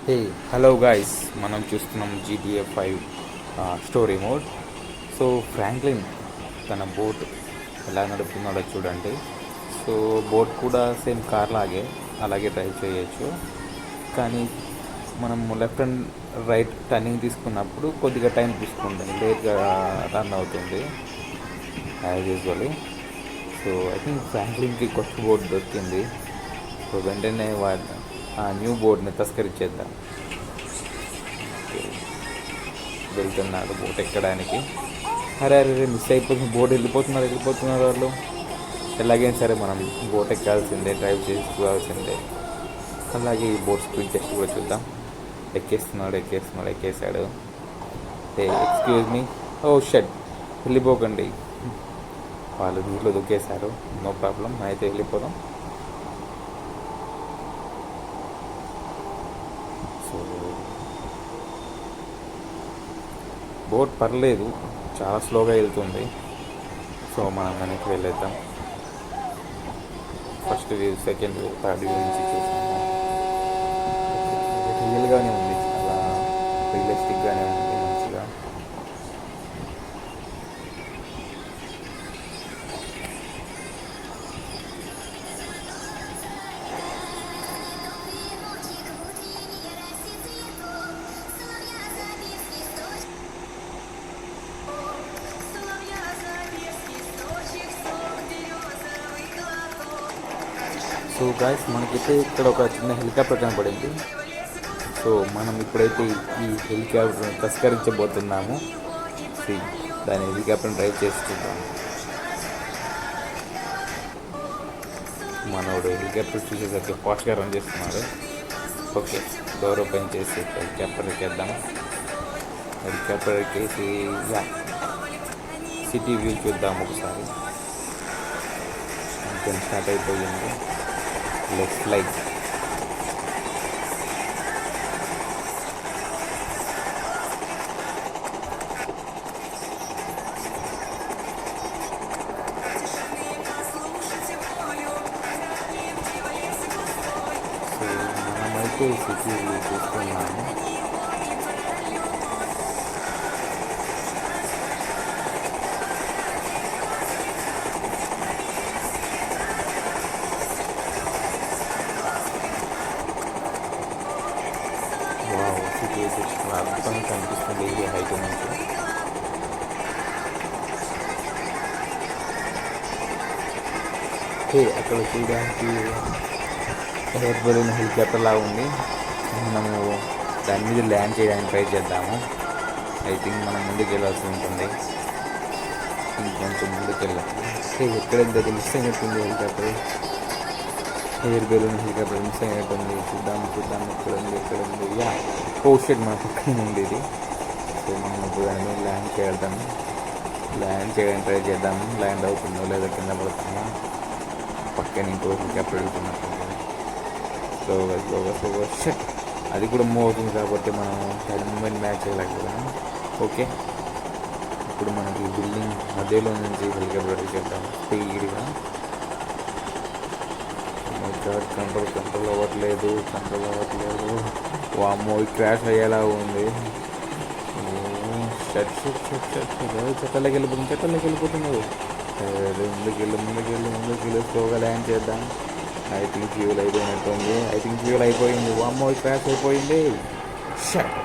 Hey hello guys, మనం చూస్తున్నాం GTA 5 story mode. So Franklin తన బోట్ ఎలా నడుపుతున్నాడో చూడండి. సో బోట్ కూడా సేమ్ కార్ లాగే అలాగే డ్రైవ్ చేయొచ్చు, కానీ మనం లెఫ్ట్ అండ్ రైట్ టర్నింగ్ తీసుకున్నప్పుడు కొద్దిగా టైం తీసుకుంటుంది, లేట్గా రన్ అవుతుంది as usually. So I think ఫ్రాంక్లిన్కి కొత్త బోట్ దొరికింది. సో వెంటనే ఆ న్యూ బోర్డ్ని తస్కరించేద్దాం. వెళ్తున్నాడు బోట్ ఎక్కడానికి. అరే అరే అరే, మిస్ అయిపోతుంది, బోట్ వెళ్ళిపోతున్నారు వాళ్ళు. ఎలాగైనా సరే మనం బోట్ ఎక్కాల్సిందే, డ్రైవ్ చేసుకోవాల్సిందే. అలాగే ఈ బోట్ స్పీడ్ టెస్ట్ కూడా చూద్దాం. ఎక్కేసాడు. ఎక్స్క్యూజ్ మీ, ఓ షట్, వెళ్ళిపోకండి. వాళ్ళు నీళ్ళు దొక్కేశారు, నో ప్రాబ్లం, అయితే వెళ్ళిపోదాం. సో బోట్ పర్లేదు, చాలా స్లోగా వెళ్తుంది. సో మనం వెనక్కి వెళ్ళేద్దాం. First view, second view, third view నుంచి చూసాము. రియల్గానే ఉంది, చాలా రియలిస్టిక్గానే ఉంది మంచిగా. సో గాయస్, మనకైతే ఇక్కడ ఒక చిన్న హెలికాప్టర్ కనపడింది. సో మనం ఇప్పుడైతే ఈ హెలికాప్టర్ని తస్కరించబోతున్నాము. దాని హెలికాప్టర్ని డ్రైవ్ చేసి చూద్దాం. మనోడు హెలికాప్టర్ చూసేసరికి ఫాస్ట్గా రన్ చేస్తున్నాడు. ఓకే, డోర్ ఓపెన్ చేసి హెలికాప్టర్ ఎక్కేద్దాం. హెలికాప్టర్ ఎక్కేసి సిటీ వ్యూ చూద్దాం ఒకసారి. ఇంకేం స్టార్ట్ అయిపోయింది. Let's fly. సో మనమైతే సిటీ వ్యూ చూస్తున్నాము. సిటీ అయితే చాలా అద్భుతంగా కనిపిస్తుంది ఈ హైట్ నుంచి. అక్కడ చూడడానికి ఎయిర్ బలూన్ హెలికాప్టర్ లాగా ఉంది. మనము దాని మీద ల్యాండ్ చేయడానికి ట్రై చేద్దాము. ఐ థింక్ మనం ముందుకు వెళ్ళాల్సి ఉంటుంది, ఇంకొంచెం ముందుకు వెళ్ళాలి. ఎక్కడైతే మిస్ అయినట్టుంది helicopter, air balloon helicopter miss అయినట్టుంది. చూద్దాం ఎక్కడ ఉంది. ఓ షెడ్ మన పక్కనే ఉంది ఇది. సో మనం ఇప్పుడు దాని మీద ల్యాండ్ చేయడానికి ట్రై చేద్దాము. ల్యాండ్ అవుతుందో లేదా కింద పడుతుందో. పక్కన ఇంకో హెలికాప్టర్ వెళ్తున్నట్టుంది. స్లోగా షెట్, అది కూడా మూవ్ అవుతుంది కాబట్టి మనం దాని మూమెంట్ మ్యాచ్ చేయలేకపోయాం. ఓకే, ఇప్పుడు మనకి బిల్డింగ్ మధ్యలో నుంచి హెలికాప్టర్ చేద్దాం స్పీడ్గా. కంట్రోల్ అవ్వట్లేదు. వామ్మో, క్రాష్ అయ్యేలా ఉంది. చెట్లకి వెళ్ళిపోతున్నావు. ముందుకెళ్ళి స్లోగా ల్యాండ్ చేద్దాం. ఐ థింక్ ఫ్యూల్ అయిపోయింది. వామ్మో, క్రాష్ అయిపోయింది. షట్.